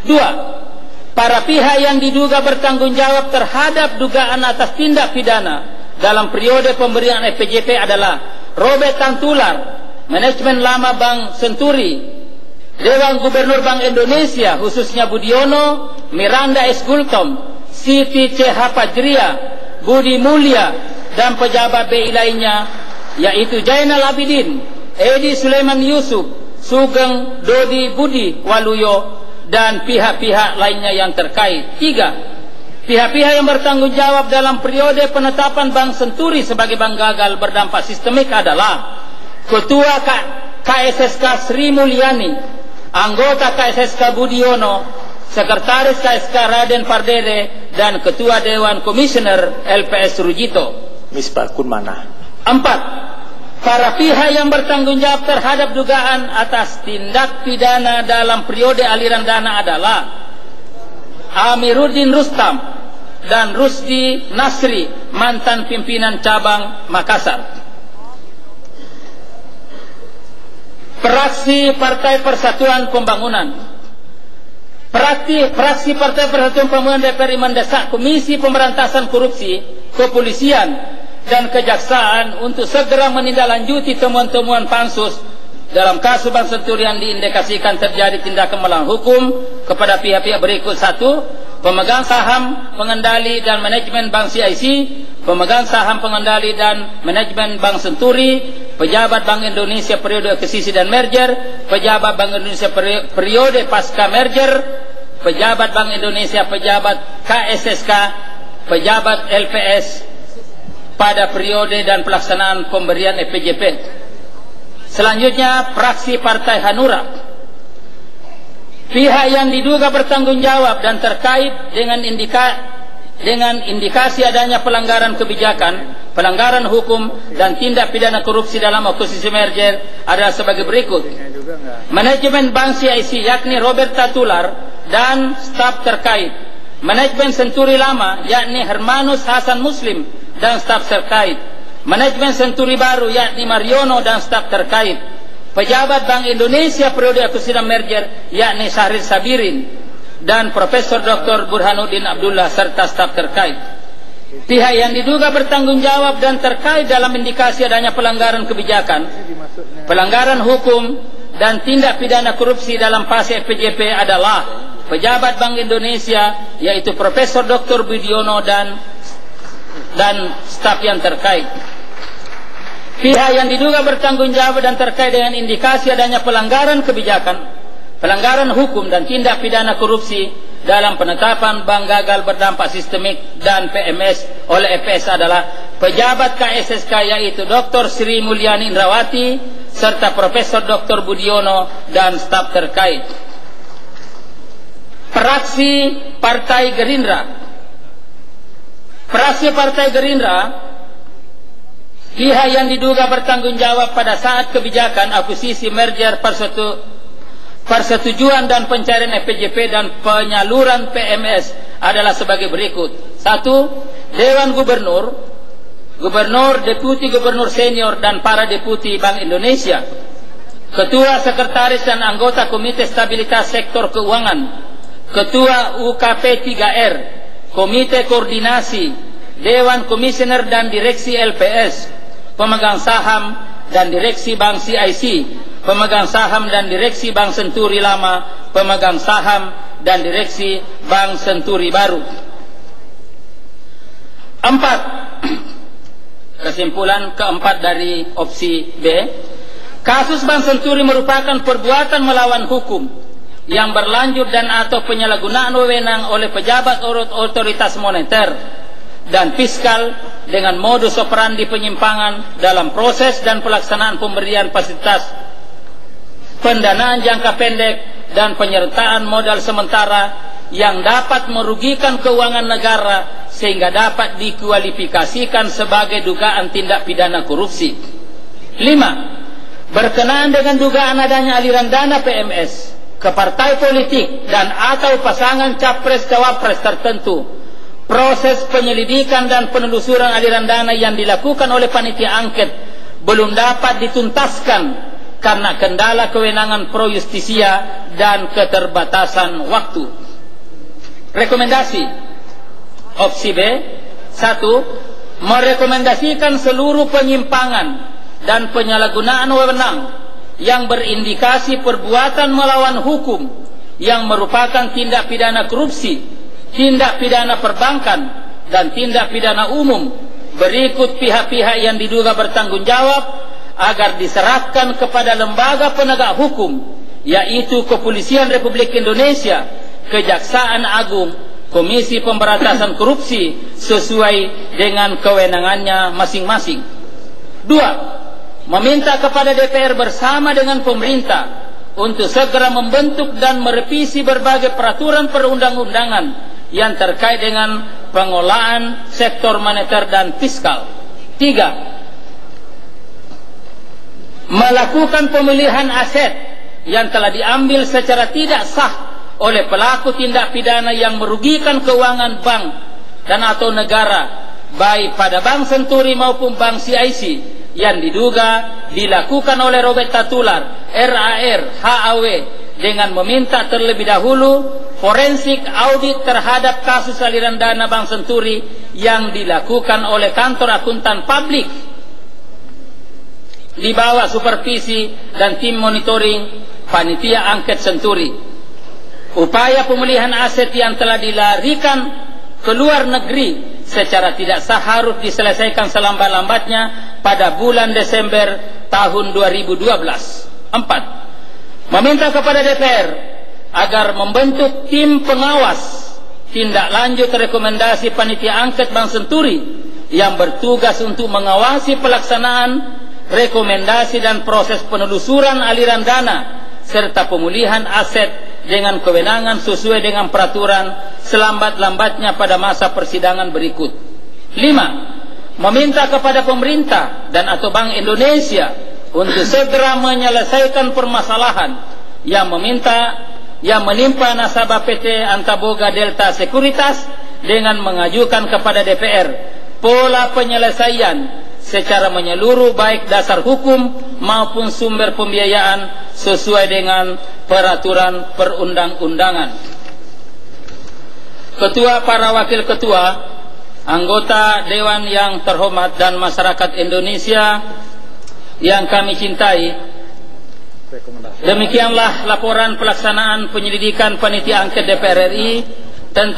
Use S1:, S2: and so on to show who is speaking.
S1: 2. Para pihak yang diduga bertanggung jawab terhadap dugaan atas tindak pidana dalam periode pemberian FPJP adalah Robert Tantular, manajemen lama Bank Senturi, Dewan Gubernur Bank Indonesia khususnya Budiono, Miranda S. Gultom, Siti C. Hapajria, Budi Mulya, dan pejabat BI lainnya, yaitu Jainal Abidin, Edi Sulaiman Yusuf, Sugeng Dodi Budi Waluyo, dan pihak-pihak lainnya yang terkait. 3. Pihak-pihak yang bertanggung jawab dalam periode penetapan Bank Senturi sebagai bank gagal berdampak sistemik adalah Ketua KSSK Sri Mulyani, anggota KSSK Budiono, Sekretaris KSK Raden Pardede, dan Ketua Dewan Komisioner LPS Rujito.
S2: Misbah Kunmana.
S1: 4. Para pihak yang bertanggung jawab terhadap dugaan atas tindak pidana dalam periode aliran dana adalah Amiruddin Rustam dan Rusdi Nasri, mantan pimpinan cabang Makassar. Fraksi Partai Persatuan Pembangunan. Fraksi Partai Persatuan Pembangunan DPR mendesak Komisi Pemberantasan Korupsi, Kepolisian, dan Kejaksaan untuk segera menindaklanjuti temuan-temuan pansus dalam kasus Bank Senturi yang diindikasikan terjadi tindakan melawan hukum kepada pihak-pihak berikut. 1. Pemegang saham, pengendali, dan manajemen Bank CIC, pemegang saham, pengendali, dan manajemen Bank Senturi, pejabat Bank Indonesia periode akuisisi dan merger, pejabat Bank Indonesia periode pasca merger, pejabat Bank Indonesia, pejabat KSSK, pejabat LPS pada periode dan pelaksanaan pemberian FPJP. Selanjutnya, fraksi Partai Hanura. Pihak yang diduga bertanggung jawab dan terkait dengan indikasi adanya pelanggaran kebijakan, pelanggaran hukum, dan tindak pidana korupsi dalam akuisisi merger adalah sebagai berikut. Manajemen Bank CIC yakni Robert Tantular dan staf terkait. Manajemen Senturi Lama yakni Hermanus Hasan Muslim dan staf terkait. Manajemen Senturi Baru yakni Mariono dan staf terkait. Pejabat Bank Indonesia periode akuisisi dan merger yakni Syahrir Sabirin dan Profesor Dr. Burhanuddin Abdullah serta staf terkait. Pihak yang diduga bertanggung jawab dan terkait dalam indikasi adanya pelanggaran kebijakan, pelanggaran hukum, dan tindak pidana korupsi dalam fase FPJP adalah pejabat Bank Indonesia yaitu Profesor Dr. Budiono dan staf yang terkait. Pihak yang diduga bertanggung jawab dan terkait dengan indikasi adanya pelanggaran kebijakan, pelanggaran hukum, dan tindak pidana korupsi dalam penetapan bank gagal berdampak sistemik dan PMS oleh FPS adalah pejabat KSSK yaitu Dr. Sri Mulyani Indrawati serta Profesor Dr. Budiono dan staf terkait. Fraksi Partai Gerindra. Fraksi Partai Gerindra, pihak yang diduga bertanggung jawab pada saat kebijakan akuisisi merger persetujuan dan pencarian FPJP dan penyaluran PMS adalah sebagai berikut. 1. Dewan Gubernur, Deputi Gubernur Senior, dan para Deputi Bank Indonesia, Ketua, Sekretaris, dan anggota Komite Stabilitas Sektor Keuangan, Ketua UKP 3R, Komite Koordinasi, Dewan Komisioner dan Direksi LPS, pemegang saham dan Direksi Bank CIC, pemegang saham dan Direksi Bank Senturi Lama, pemegang saham dan Direksi Bank Senturi Baru. 4. Kesimpulan keempat dari opsi B. Kasus Bank Senturi merupakan perbuatan melawan hukum yang berlanjut dan atau penyalahgunaan wewenang oleh pejabat otoritas moneter dan fiskal dengan modus operandi penyimpangan dalam proses dan pelaksanaan pemberian fasilitas pendanaan jangka pendek dan penyertaan modal sementara yang dapat merugikan keuangan negara sehingga dapat dikualifikasikan sebagai dugaan tindak pidana korupsi. 5. Berkenaan dengan dugaan adanya aliran dana PMS ke partai politik dan atau pasangan capres-cawapres tertentu, proses penyelidikan dan penelusuran aliran dana yang dilakukan oleh panitia angket belum dapat dituntaskan karena kendala kewenangan pro justisia dan keterbatasan waktu. Rekomendasi opsi B, 1. Merekomendasikan seluruh penyimpangan dan penyalahgunaan wewenang yang berindikasi perbuatan melawan hukum yang merupakan tindak pidana korupsi, tindak pidana perbankan, dan tindak pidana umum berikut pihak-pihak yang diduga bertanggung jawab agar diserahkan kepada lembaga penegak hukum, yaitu Kepolisian Republik Indonesia, Kejaksaan Agung, Komisi Pemberantasan Korupsi sesuai dengan kewenangannya masing-masing. 2. Meminta kepada DPR bersama dengan pemerintah untuk segera membentuk dan merevisi berbagai peraturan perundang-undangan yang terkait dengan pengelolaan sektor moneter dan fiskal. 3. Melakukan pemilihan aset yang telah diambil secara tidak sah oleh pelaku tindak pidana yang merugikan keuangan bank dan atau negara, baik pada Bank Senturi maupun Bank CIC, yang diduga dilakukan oleh Robert Tatular, RAR, HAW, dengan meminta terlebih dahulu forensik audit terhadap kasus aliran dana Bank Senturi yang dilakukan oleh kantor akuntan publik di bawah supervisi dan tim monitoring panitia angket Senturi. Upaya pemulihan aset yang telah dilarikan ke luar negeri secara tidak sah harus diselesaikan selambat-lambatnya pada bulan Desember tahun 2012. 4. Meminta kepada DPR agar membentuk tim pengawas tindak lanjut rekomendasi panitia angket Bank Senturi yang bertugas untuk mengawasi pelaksanaan rekomendasi dan proses penelusuran aliran dana serta pemulihan aset dengan kewenangan sesuai dengan peraturan selambat-lambatnya pada masa persidangan berikut. 5. Meminta kepada pemerintah dan atau Bank Indonesia untuk segera menyelesaikan permasalahan yang menimpa nasabah PT Antaboga Delta Sekuritas dengan mengajukan kepada DPR pola penyelesaian secara menyeluruh baik dasar hukum maupun sumber pembiayaan sesuai dengan peraturan perundang-undangan. Ketua, para wakil ketua, anggota Dewan yang terhormat dan masyarakat Indonesia yang kami cintai, demikianlah laporan pelaksanaan penyelidikan panitia angket DPR RI tentang